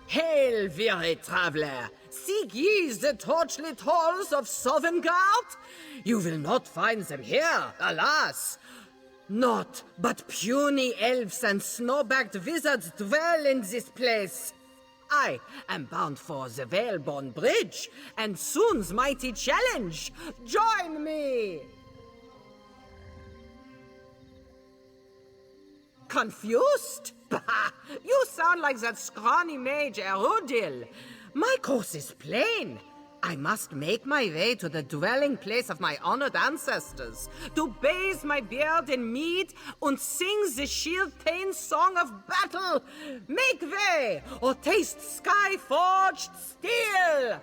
Hail, weary traveler! Seek ye the torchlit halls of Sovngarde? You will not find them here, alas! Naught but puny elves and snow-backed wizards dwell in this place. I am bound for the Whalebone Bridge, and soon's mighty challenge. Join me! Confused? Bah! You sound like that scrawny mage Erudil. My course is plain. I must make my way to the dwelling place of my honored ancestors, to bathe my beard in mead and sing the shield-pain song of battle. Make way, or taste sky-forged steel!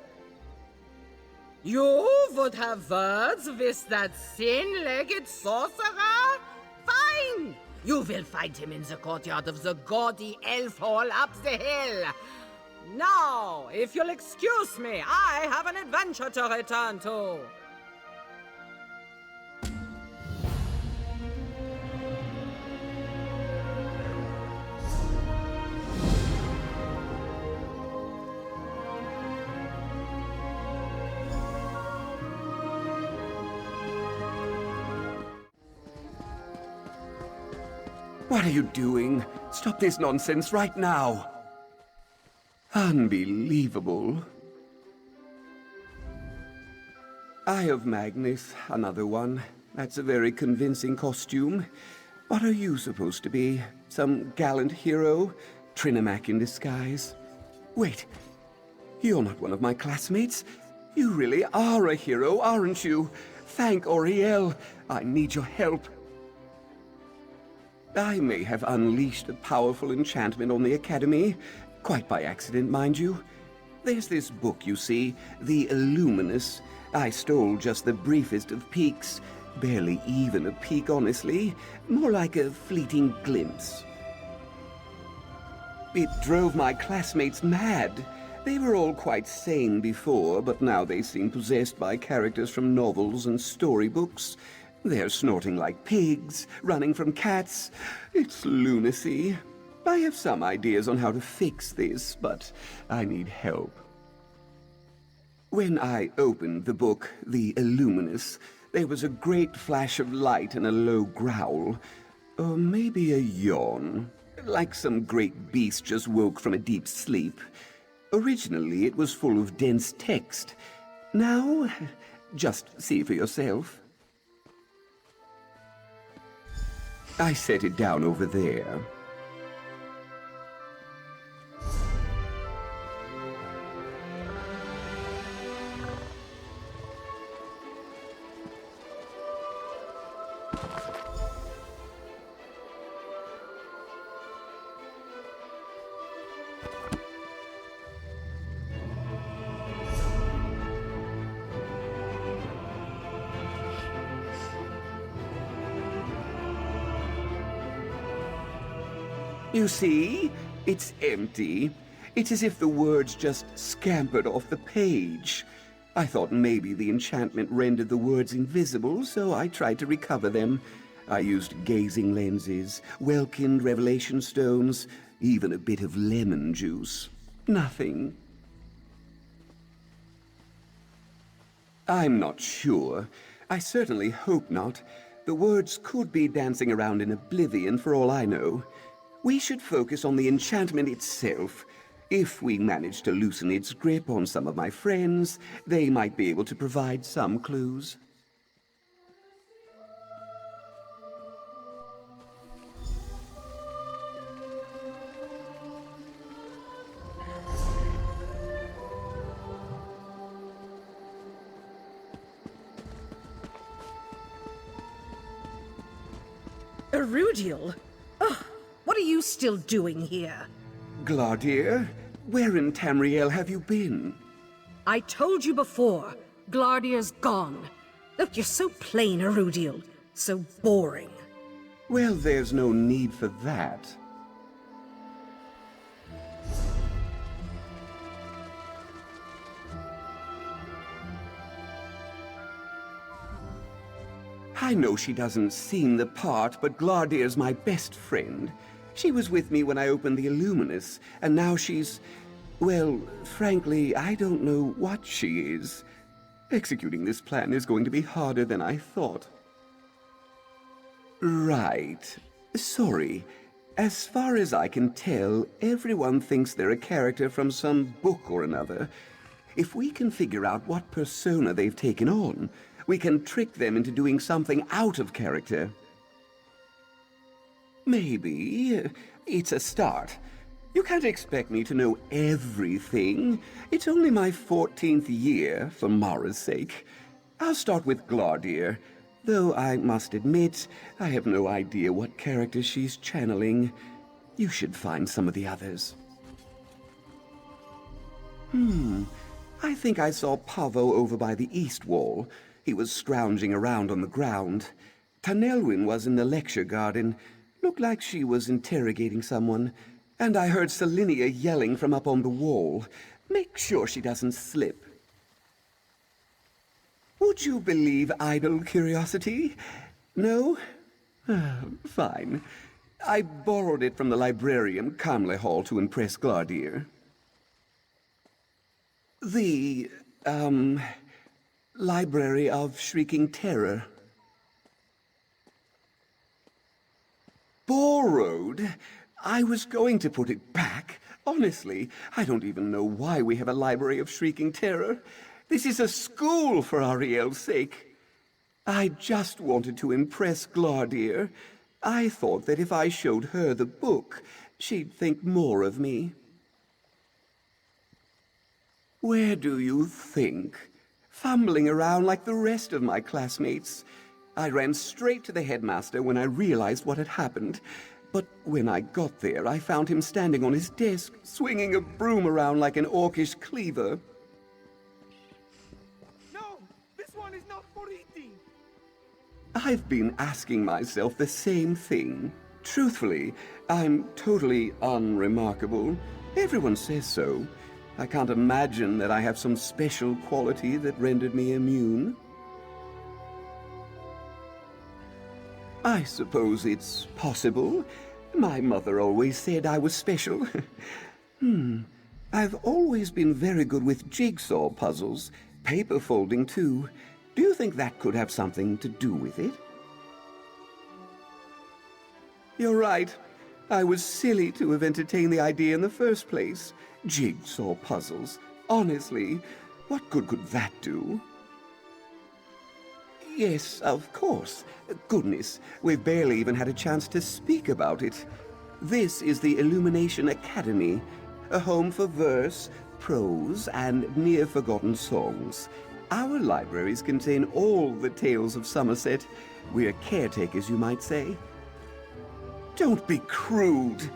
You would have words with that thin-legged sorcerer? Fine! You will find him in the courtyard of the gaudy elf hall up the hill. Now, if you'll excuse me, I have an adventure to return to. What are you doing? Stop this nonsense right now. Unbelievable. Eye of Magnus, another one. That's a very convincing costume. What are you supposed to be? Some gallant hero? Trinimac in disguise? Wait, you're not one of my classmates. You really are a hero, aren't you? Thank Auriel. I need your help. I may have unleashed a powerful enchantment on the Academy. Quite by accident, mind you. There's this book, you see, the Illuminous. I stole just the briefest of peeks. Barely even a peek, honestly. More like a fleeting glimpse. It drove my classmates mad. They were all quite sane before, but now they seem possessed by characters from novels and storybooks. They're snorting like pigs, running from cats. It's lunacy. I have some ideas on how to fix this, but I need help. When I opened the book, The Illuminous, there was a great flash of light and a low growl. Or maybe a yawn. Like some great beast just woke from a deep sleep. Originally, it was full of dense text. Now, just see for yourself. I set it down over there. You see? It's empty. It's as if the words just scampered off the page. I thought maybe the enchantment rendered the words invisible, so I tried to recover them. I used gazing lenses, Welkind revelation stones, even a bit of lemon juice. Nothing. I'm not sure. I certainly hope not. The words could be dancing around in oblivion for all I know. We should focus on the enchantment itself. If we manage to loosen its grip on some of my friends, they might be able to provide some clues. Erudil? Oh, what are you still doing here? Grandeur, where in Tamriel have you been? I told you before, Glardia's gone. Look, you're so plain, Erudil. So boring. Well, there's no need for that. I know she doesn't seem the part, but Glardia's my best friend. She was with me when I opened the Illuminous, and now she's... Well, frankly, I don't know what she is. Executing this plan is going to be harder than I thought. Right. Sorry. As far as I can tell, everyone thinks they're a character from some book or another. If we can figure out what persona they've taken on, we can trick them into doing something out of character. Maybe. It's a start. You can't expect me to know everything. It's only my 14th year, for Mara's sake. I'll start with Grandeur, though I must admit, I have no idea what character she's channeling. You should find some of the others. I think I saw Pavo over by the east wall. He was scrounging around on the ground. Tanelwyn was in the lecture garden. Looked like she was interrogating someone. And I heard Selinia yelling from up on the wall. Make sure she doesn't slip. Would you believe idle curiosity? No? Fine. I borrowed it from the librarian, Camley Hall, to impress Grandeur. The, Library of Shrieking Terror. Borrowed? I was going to put it back. Honestly, I don't even know why we have a Library of Shrieking Terror. This is a school, for Ariel's sake. I just wanted to impress Grandeur. I thought that if I showed her the book, she'd think more of me. Where do you think? Fumbling around like the rest of my classmates. I ran straight to the headmaster when I realized what had happened. But when I got there, I found him standing on his desk, swinging a broom around like an orcish cleaver. No! This one is not for eating! I've been asking myself the same thing. Truthfully, I'm totally unremarkable. Everyone says so. I can't imagine that I have some special quality that rendered me immune. I suppose it's possible. My mother always said I was special. I've always been very good with jigsaw puzzles, paper folding too. Do you think that could have something to do with it? You're right. I was silly to have entertained the idea in the first place. Jigsaw puzzles. Honestly, what good could that do? Yes, of course. Goodness, we've barely even had a chance to speak about it. This is the Illumination Academy, a home for verse, prose, and near-forgotten songs. Our libraries contain all the tales of Summerset. We're caretakers, you might say. Don't be crude.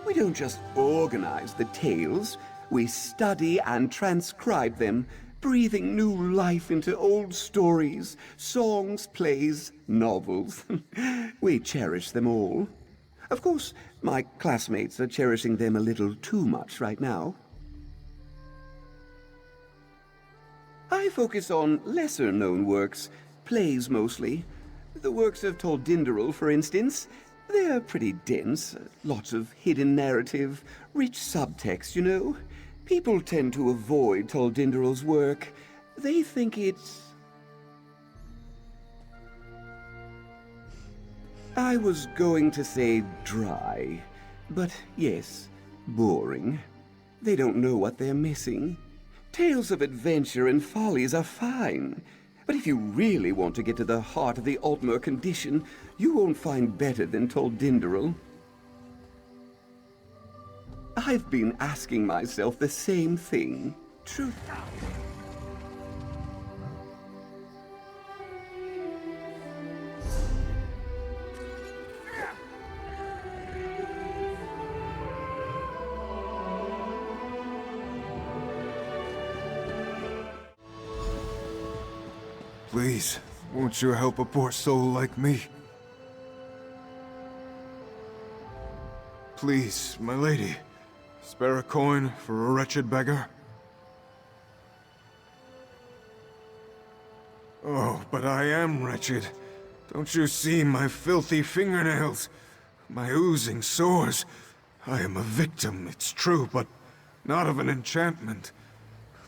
We don't just organize the tales. We study and transcribe them, breathing new life into old stories, songs, plays, novels. We cherish them all. Of course, my classmates are cherishing them a little too much right now. I focus on lesser-known works, plays mostly. The works of Tol'Dinderil, for instance. They're pretty dense, lots of hidden narrative, rich subtext, you know. People tend to avoid Tol'Dinderil's work. They think it's... I was going to say dry, but yes, boring. They don't know what they're missing. Tales of adventure and follies are fine, but if you really want to get to the heart of the Altmer condition, you won't find better than Tol'Dinderil. I've been asking myself the same thing. Truth. Please, won't you help a poor soul like me? Please, my lady, spare a coin for a wretched beggar. Oh, but I am wretched. Don't you see my filthy fingernails? My oozing sores? I am a victim, it's true, but not of an enchantment.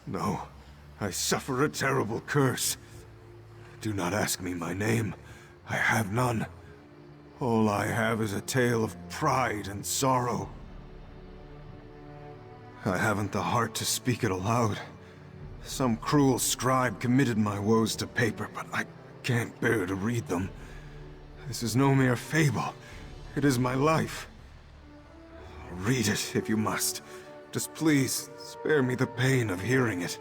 No, I suffer a terrible curse. Do not ask me my name. I have none. All I have is a tale of pride and sorrow. I haven't the heart to speak it aloud. Some cruel scribe committed my woes to paper, but I can't bear to read them. This is no mere fable. It is my life. Read it if you must. Just please, spare me the pain of hearing it.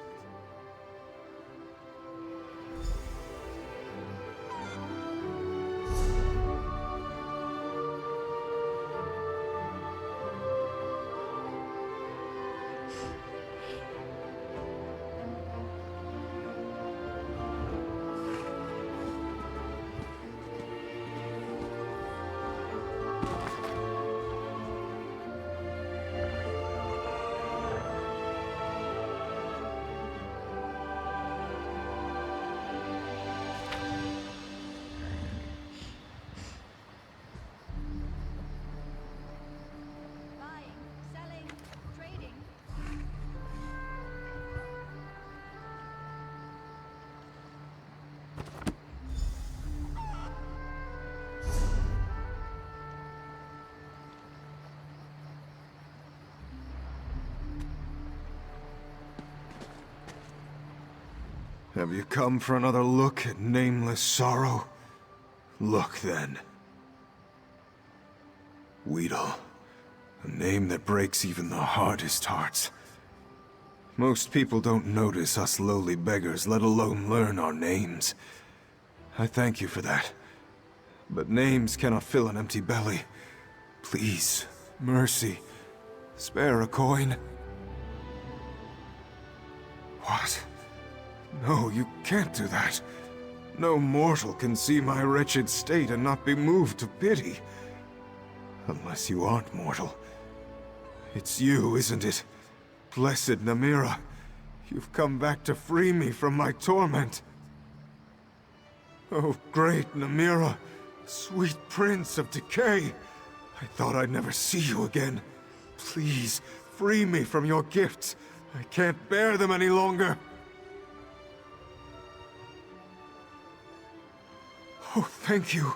Have you come for another look at nameless sorrow? Look then. Weedle. A name that breaks even the hardest hearts. Most people don't notice us lowly beggars, let alone learn our names. I thank you for that. But names cannot fill an empty belly. Please, mercy, spare a coin. What? No, you can't do that. No mortal can see my wretched state and not be moved to pity. Unless you aren't mortal. It's you, isn't it? Blessed Namira. You've come back to free me from my torment. Oh, great Namira, sweet prince of decay. I thought I'd never see you again. Please, free me from your gifts. I can't bear them any longer. Oh, thank you.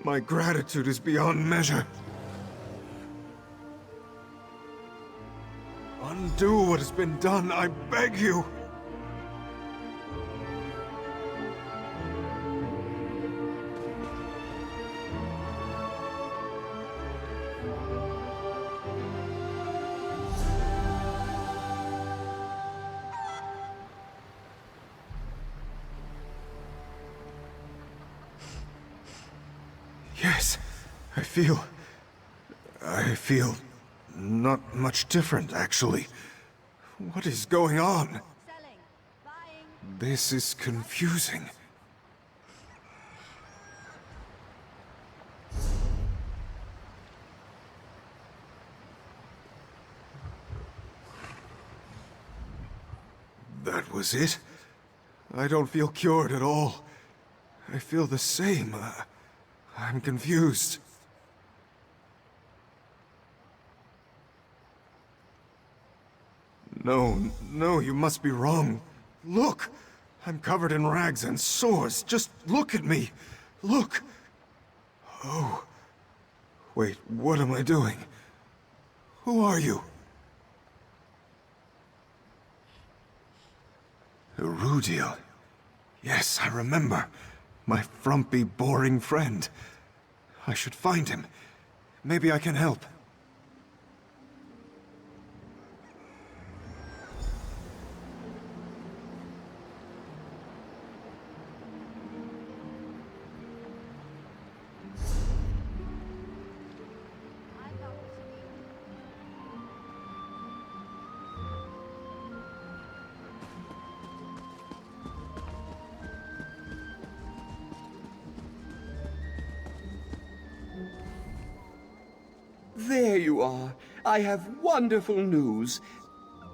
My gratitude is beyond measure. Undo what has been done, I beg you. Yes, I feel not much different, actually. What is going on? This is confusing. That was it? I don't feel cured at all. I feel the same. I'm confused. No, you must be wrong. Look! I'm covered in rags and sores. Just look at me. Look! Oh. Wait, what am I doing? Who are you? Erudiel. Yes, I remember. My frumpy, boring friend. I should find him. Maybe I can help. There you are. I have wonderful news.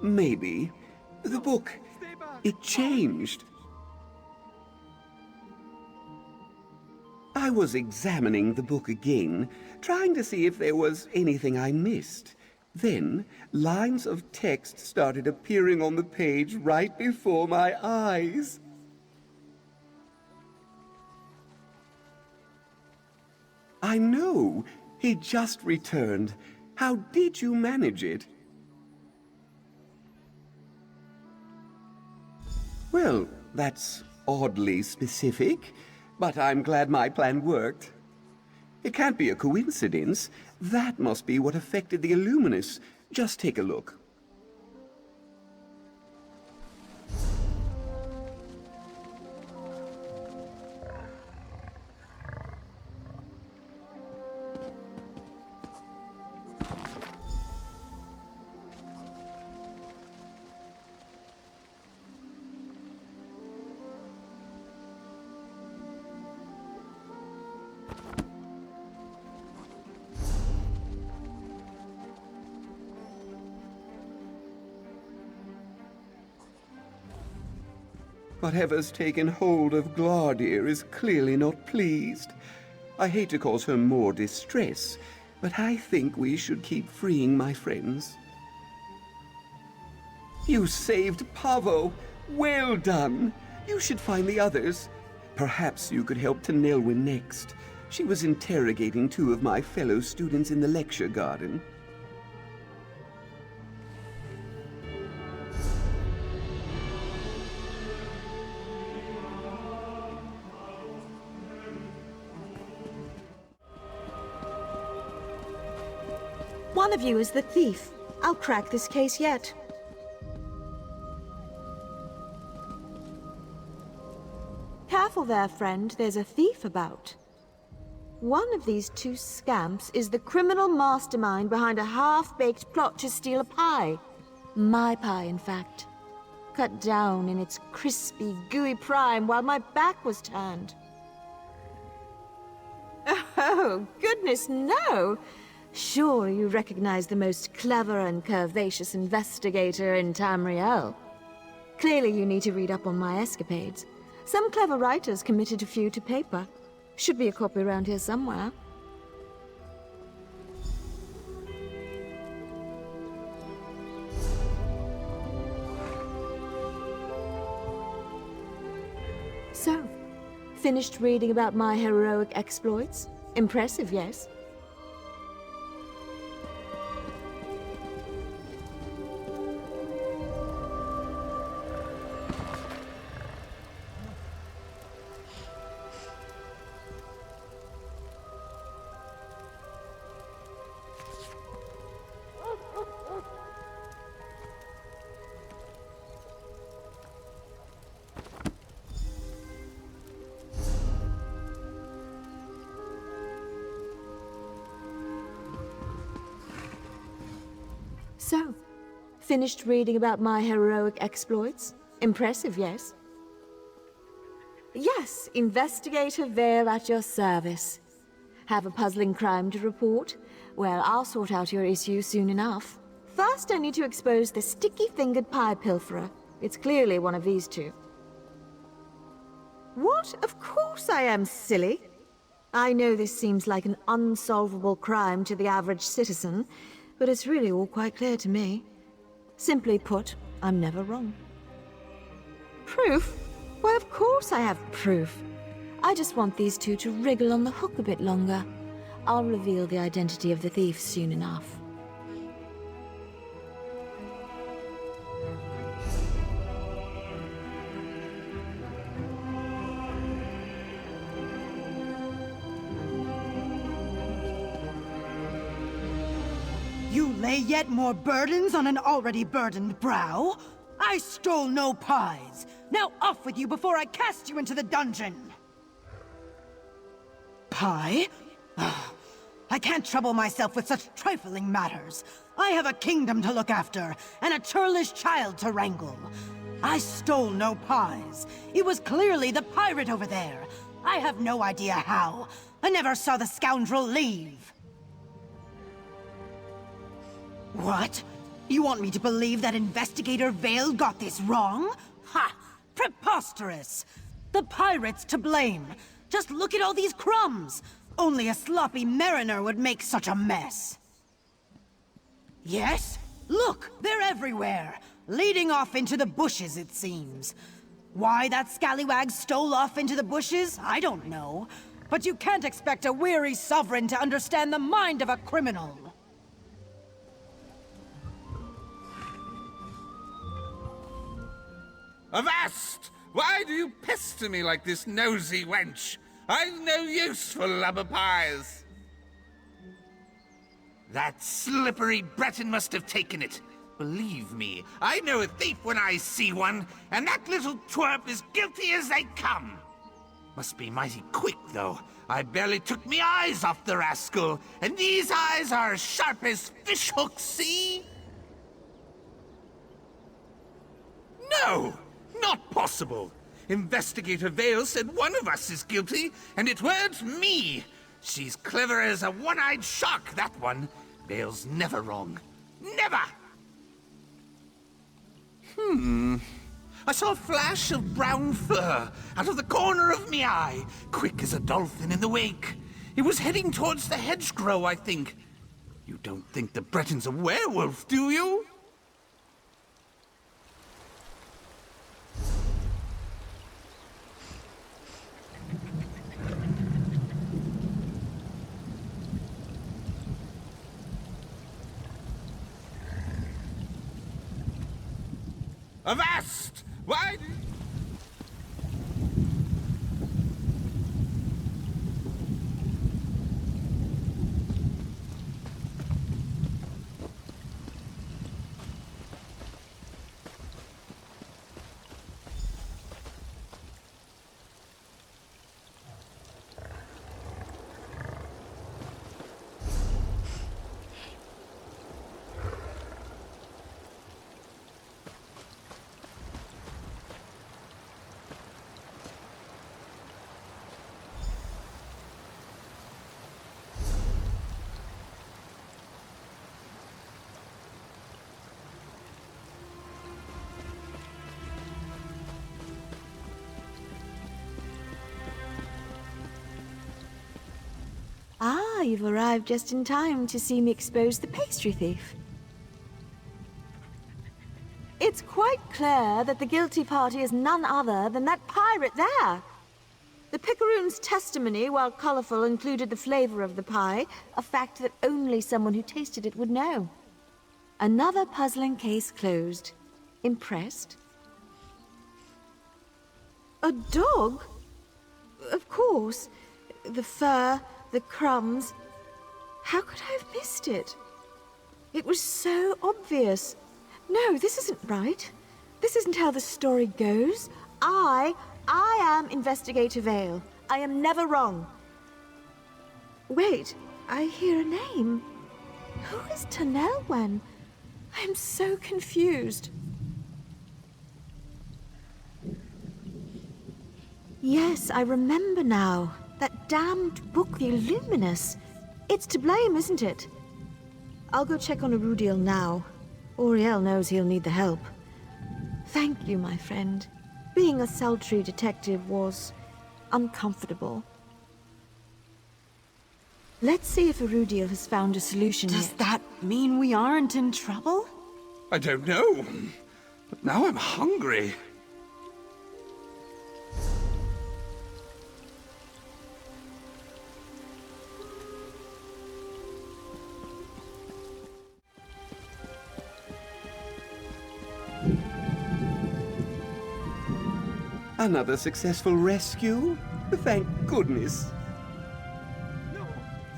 Maybe. The book, it changed. I was examining the book again, trying to see if there was anything I missed. Then, lines of text started appearing on the page right before my eyes. I know. He just returned. How did you manage it? Well, that's oddly specific, but I'm glad my plan worked. It can't be a coincidence. That must be what affected the Illuminus. Just take a look. Whatever's taken hold of Grandeur is clearly not pleased. I hate to cause her more distress, but I think we should keep freeing my friends. You saved Pavo! Well done! You should find the others. Perhaps you could help Tanelwyn next. She was interrogating two of my fellow students in the lecture garden. One of you is the thief. I'll crack this case yet. Careful there, friend. There's a thief about. One of these two scamps is the criminal mastermind behind a half-baked plot to steal a pie. My pie, in fact. Cut down in its crispy, gooey prime while my back was turned. Oh, goodness, no! Sure, you recognize the most clever and curvaceous investigator in Tamriel. Clearly you need to read up on my escapades. Some clever writers committed a few to paper. Should be a copy around here somewhere. So, finished reading about my heroic exploits? Impressive, yes? So, finished reading about my heroic exploits? Impressive, yes? Yes, Investigator Vale at your service. Have a puzzling crime to report? Well, I'll sort out your issue soon enough. First, I need to expose the sticky-fingered pie pilferer. It's clearly one of these two. What? Of course I am, silly. I know this seems like an unsolvable crime to the average citizen, but it's really all quite clear to me. Simply put, I'm never wrong. Proof? Why, of course I have proof. I just want these two to wriggle on the hook a bit longer. I'll reveal the identity of the thief soon enough. You lay yet more burdens on an already burdened brow? I stole no pies. Now off with you before I cast you into the dungeon! Pie? I can't trouble myself with such trifling matters. I have a kingdom to look after, and a churlish child to wrangle. I stole no pies. It was clearly the pirate over there. I have no idea how. I never saw the scoundrel leave. What? You want me to believe that Investigator Vale got this wrong? Ha! Preposterous! The pirate's to blame. Just look at all these crumbs! Only a sloppy mariner would make such a mess. Yes? Look, they're everywhere. Leading off into the bushes, it seems. Why that scallywag stole off into the bushes, I don't know. But you can't expect a weary sovereign to understand the mind of a criminal. Avast! Why do you pester me like this, nosy wench? I've no use for lubber pies. That slippery Breton must have taken it. Believe me, I know a thief when I see one, and that little twerp is guilty as they come. Must be mighty quick, though. I barely took me eyes off the rascal, and these eyes are as sharp as fish hooks, see? No! Not possible! Investigator Vale said one of us is guilty, and it weren't me! She's clever as a one-eyed shark, that one. Vale's never wrong. Never! I saw a flash of brown fur out of the corner of me eye, quick as a dolphin in the wake. It was heading towards the hedgerow, I think. You don't think the Breton's a werewolf, do you? Avast! Why do Ah, you've arrived just in time to see me expose the pastry thief. It's quite clear that the guilty party is none other than that pirate there. The picaroon's testimony, while colorful, included the flavor of the pie, a fact that only someone who tasted it would know. Another puzzling case closed. Impressed? A dog? Of course. The fur, the crumbs. How could I have missed it? It was so obvious. No, this isn't right. This isn't how the story goes. I am Investigator Vale. I am never wrong. Wait, I hear a name. Who is Tanelwen? I am so confused. Yes, I remember now. That damned book, the Illuminus. It's to blame, isn't it? I'll go check on Erudiel now. Auriel knows he'll need the help. Thank you, my friend. Being a sultry detective was uncomfortable. Let's see if Erudiel has found a solution Does yet. that mean we aren't in trouble? I don't know. But now I'm hungry. Another successful rescue? Thank goodness. No,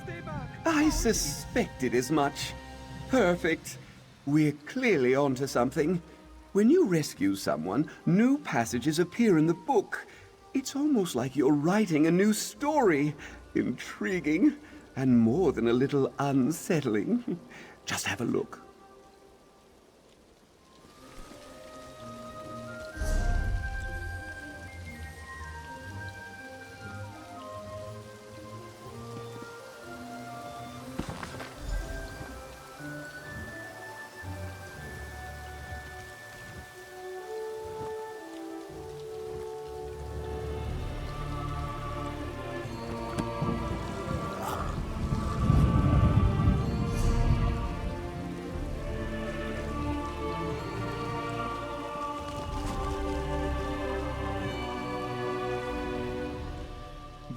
stay back. I suspected as much. Perfect. We're clearly onto something. When you rescue someone, new passages appear in the book. It's almost like you're writing a new story. Intriguing, and more than a little unsettling. Just have a look.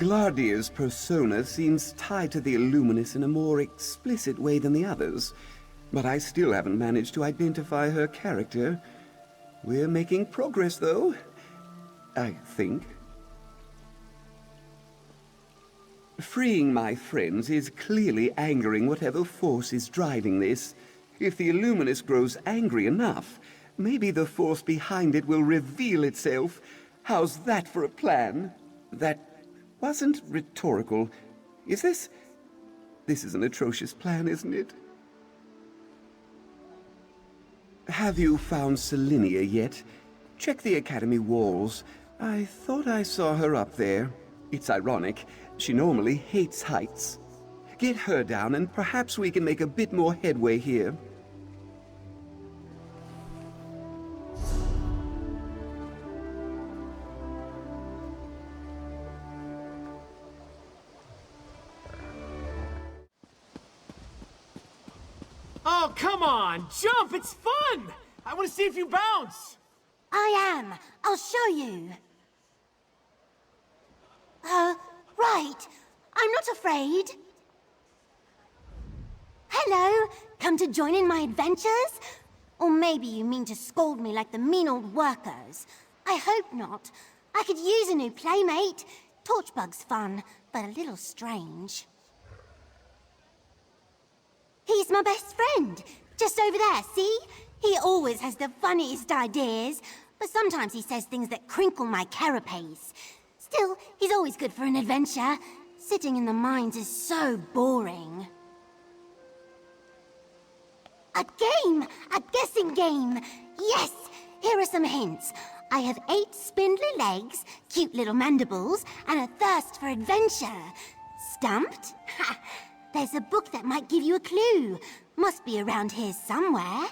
Glardia's persona seems tied to the Illuminus in a more explicit way than the others, but I still haven't managed to identify her character. We're making progress, though, I think. Freeing my friends is clearly angering whatever force is driving this. If the Illuminus grows angry enough, maybe the force behind it will reveal itself. How's that for a plan? That wasn't rhetorical. Is this? This is an atrocious plan, isn't it? Have you found Selenia yet? Check the Academy walls. I thought I saw her up there. It's ironic. She normally hates heights. Get her down and perhaps we can make a bit more headway here. Oh, come on! Jump! It's fun! I want to see if you bounce! I am. I'll show you. Right. I'm not afraid. Hello. Come to join in my adventures? Or maybe you mean to scold me like the mean old workers. I hope not. I could use a new playmate. Torchbug's fun, but a little strange. He's my best friend. Just over there, see? He always has the funniest ideas, but sometimes he says things that crinkle my carapace. Still, he's always good for an adventure. Sitting in the mines is so boring. A game! A guessing game! Yes! Here are some hints. I have 8 spindly legs, cute little mandibles, and a thirst for adventure. Stumped? Ha! There's a book that might give you a clue. Must be around here somewhere.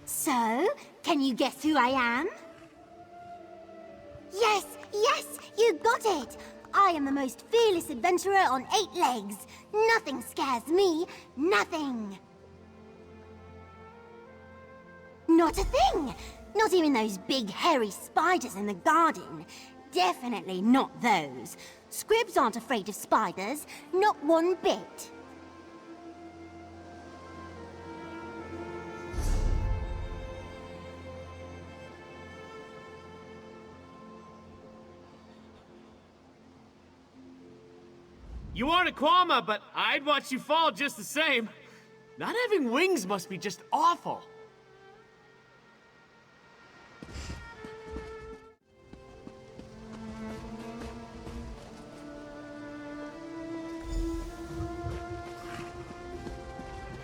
So, can you guess who I am? Yes, yes, you got it! I am the most fearless adventurer on 8 legs. Nothing scares me, nothing! Not a thing! Not even those big hairy spiders in the garden. Definitely not those. Scribs aren't afraid of spiders, not one bit. You aren't a Quama, but I'd watch you fall just the same. Not having wings must be just awful.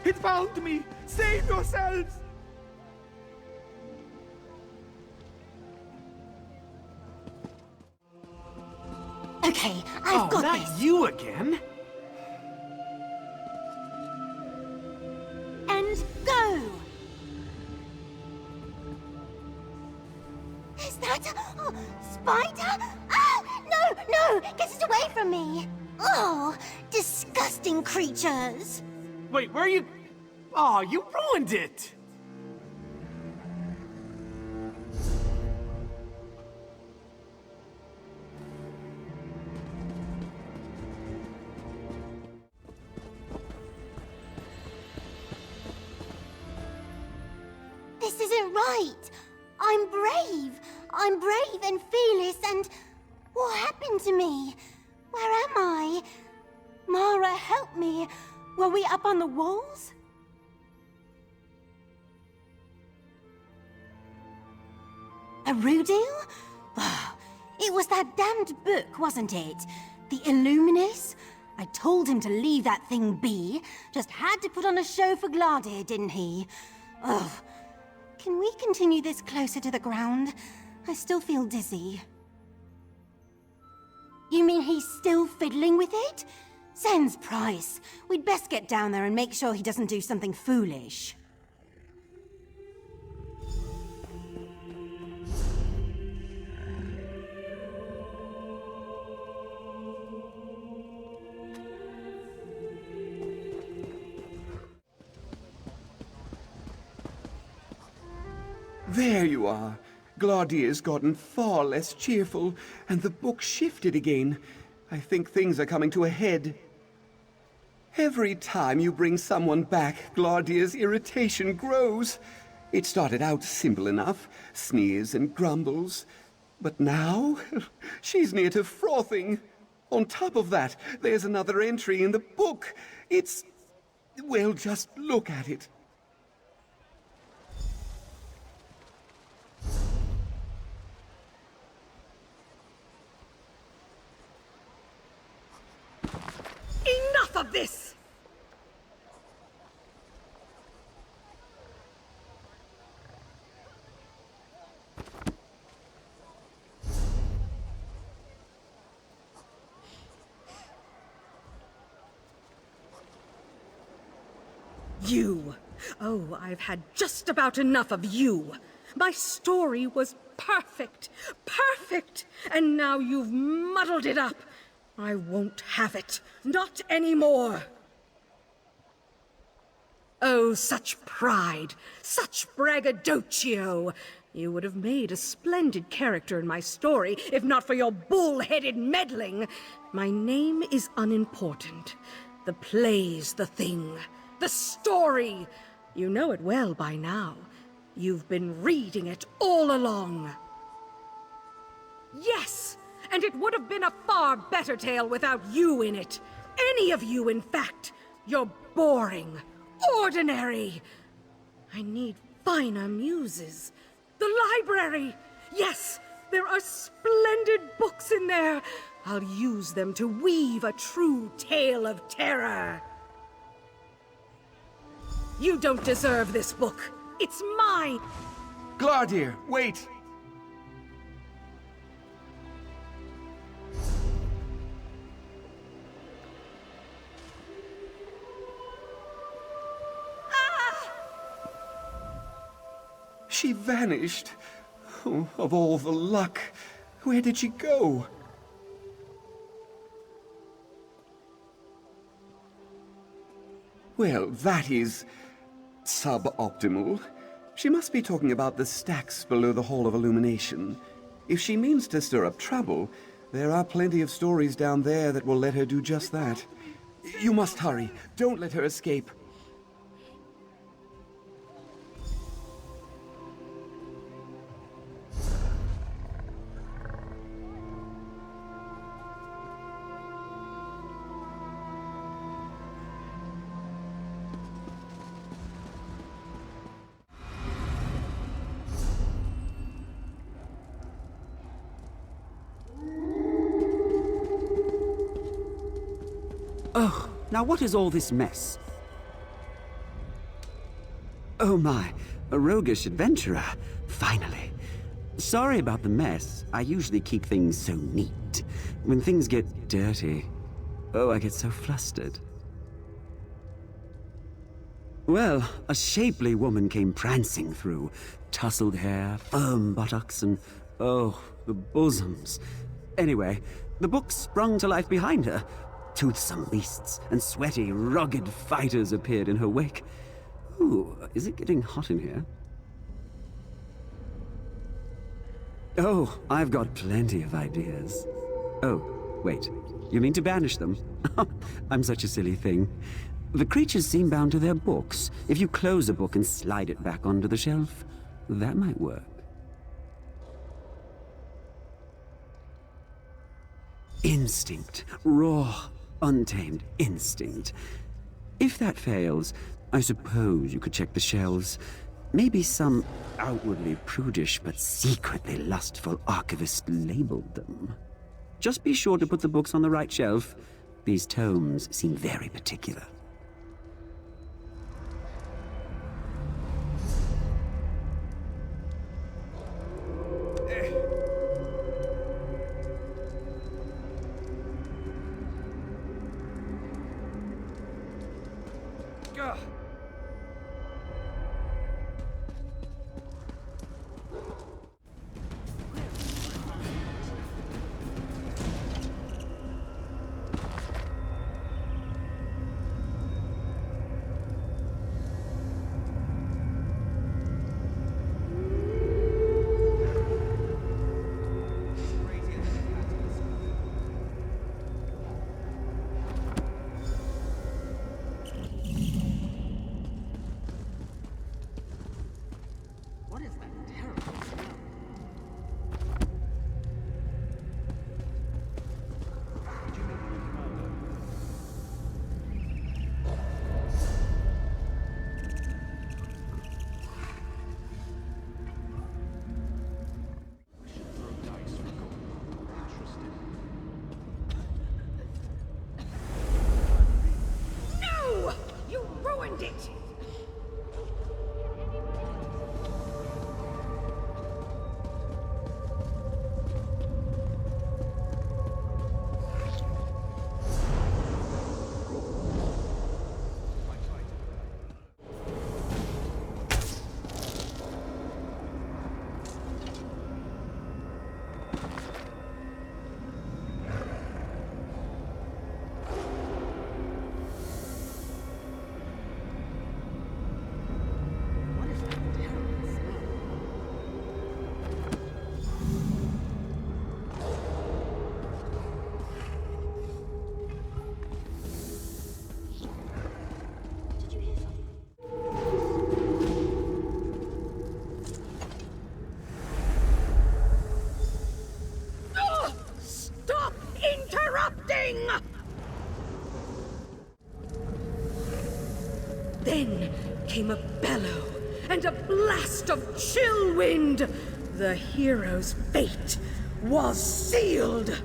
It found me! Save yourselves! Okay, I've got not this. you again! And go! Is that a spider? Ah! No, no! Get it away from me! Oh, disgusting creatures! Wait, where are you? Oh, you ruined it! This isn't right! I'm brave! I'm brave and fearless and... What happened to me? Where am I? Mara, help me! Were we up on the walls? Erudil? It was that damned book, wasn't it? The Illuminis? I told him to leave that thing be. Just had to put on a show for Grandeur, didn't he? Ugh. Can we continue this closer to the ground? I still feel dizzy. You mean he's still fiddling with it? Sans price. We'd best get down there and make sure he doesn't do something foolish. There you are. Glaudier's gotten far less cheerful, and the book shifted again. I think things are coming to a head. Every time you bring someone back, Glaudier's irritation grows. It started out simple enough, sneers and grumbles. But now, she's near to frothing. On top of that, there's another entry in the book. It's... well, just look at it. Enough of this! You! Oh, I've had just about enough of you. My story was perfect, perfect, and now you've muddled it up. I won't have it. Not anymore. Oh, such pride, such braggadocio. You would have made a splendid character in my story, if not for your bull-headed meddling. My name is unimportant. The play's the thing. The story. You know it well by now. You've been reading it all along. Yes! And it would have been a far better tale without you in it. Any of you, in fact. You're boring. Ordinary. I need finer muses. The library. Yes, there are splendid books in there. I'll use them to weave a true tale of terror. You don't deserve this book. It's mine. Grandeur, wait! She vanished. Oh, of all the luck. Where did she go? Well, that is... suboptimal. She must be talking about the stacks below the Hall of Illumination. If she means to stir up trouble, there are plenty of stories down there that will let her do just that. You must hurry. Don't let her escape. Oh, now what is all this mess? Oh my, a roguish adventurer, finally. Sorry about the mess. I usually keep things so neat. When things get dirty, oh, I get so flustered. Well, a shapely woman came prancing through. Tousled hair, firm buttocks, and oh, the bosoms. Anyway, the book sprung to life behind her. Toothsome beasts and sweaty, rugged fighters appeared in her wake. Ooh, is it getting hot in here? Oh, I've got plenty of ideas. Oh, wait. You mean to banish them? I'm such a silly thing. The creatures seem bound to their books. If you close a book and slide it back onto the shelf, that might work. Instinct. Raw, untamed instinct. If that fails, I suppose you could check the shelves. Maybe some outwardly prudish but secretly lustful archivist labeled them. Just be sure to put the books on the right shelf. These tomes seem very particular. Then came a bellow and a blast of chill wind. The hero's fate was sealed.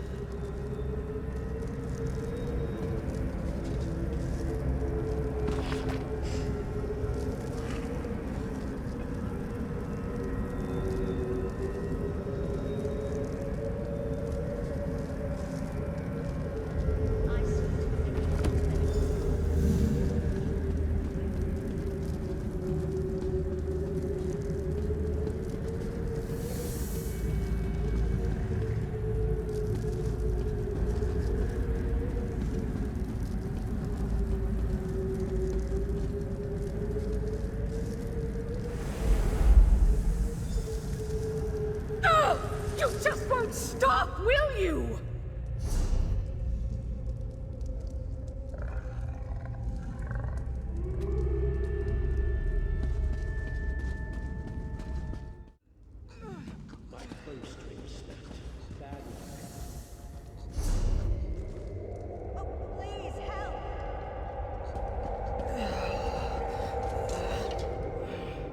You just won't stop, will you?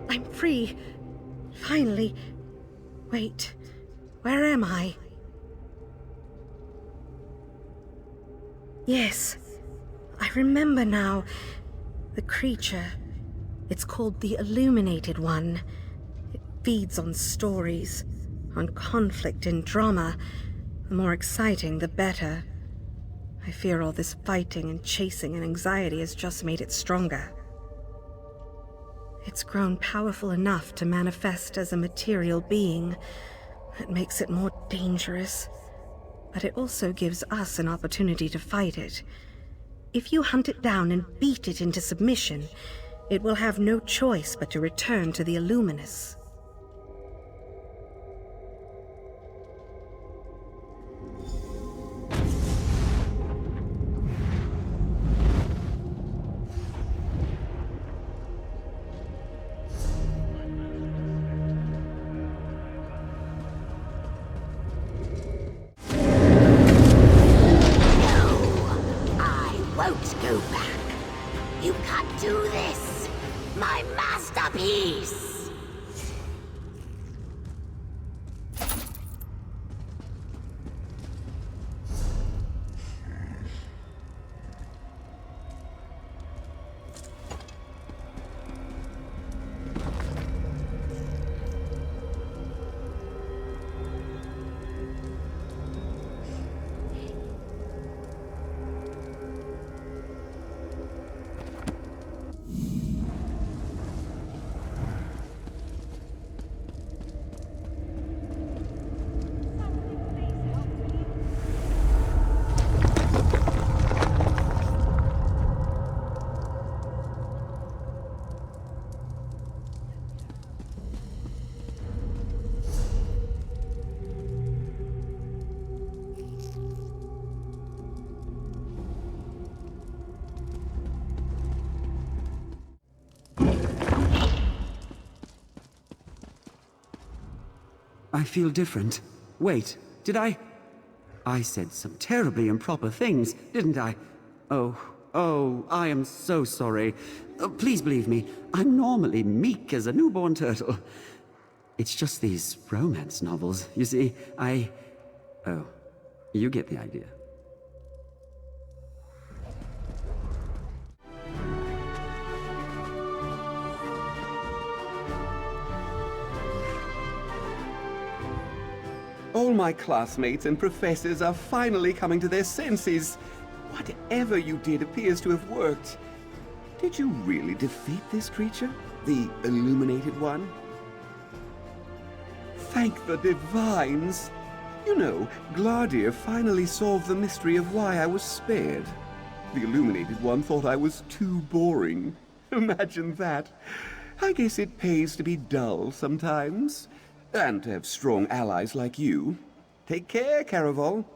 I'm free. Finally. Wait. Where am I? Yes. I remember now. The creature. It's called the Illuminated One. It feeds on stories, on conflict and drama. The more exciting, the better. I fear all this fighting and chasing and anxiety has just made it stronger. It's grown powerful enough to manifest as a material being. That makes it more dangerous. But it also gives us an opportunity to fight it. If you hunt it down and beat it into submission, it will have no choice but to return to the Illuminus. You can't do this! My masterpiece! I feel different. Wait, did I? I said some terribly improper things, didn't I? Oh, I am so sorry. Please believe me, I'm normally meek as a newborn turtle. It's just these romance novels, you see, Oh, you get the idea. All my classmates and professors are finally coming to their senses. Whatever you did appears to have worked. Did you really defeat this creature? The Illuminated One? Thank the divines! You know, Grandeur finally solved the mystery of why I was spared. The Illuminated One thought I was too boring. Imagine that. I guess it pays to be dull sometimes. And to have strong allies like you. Take care, Caraval.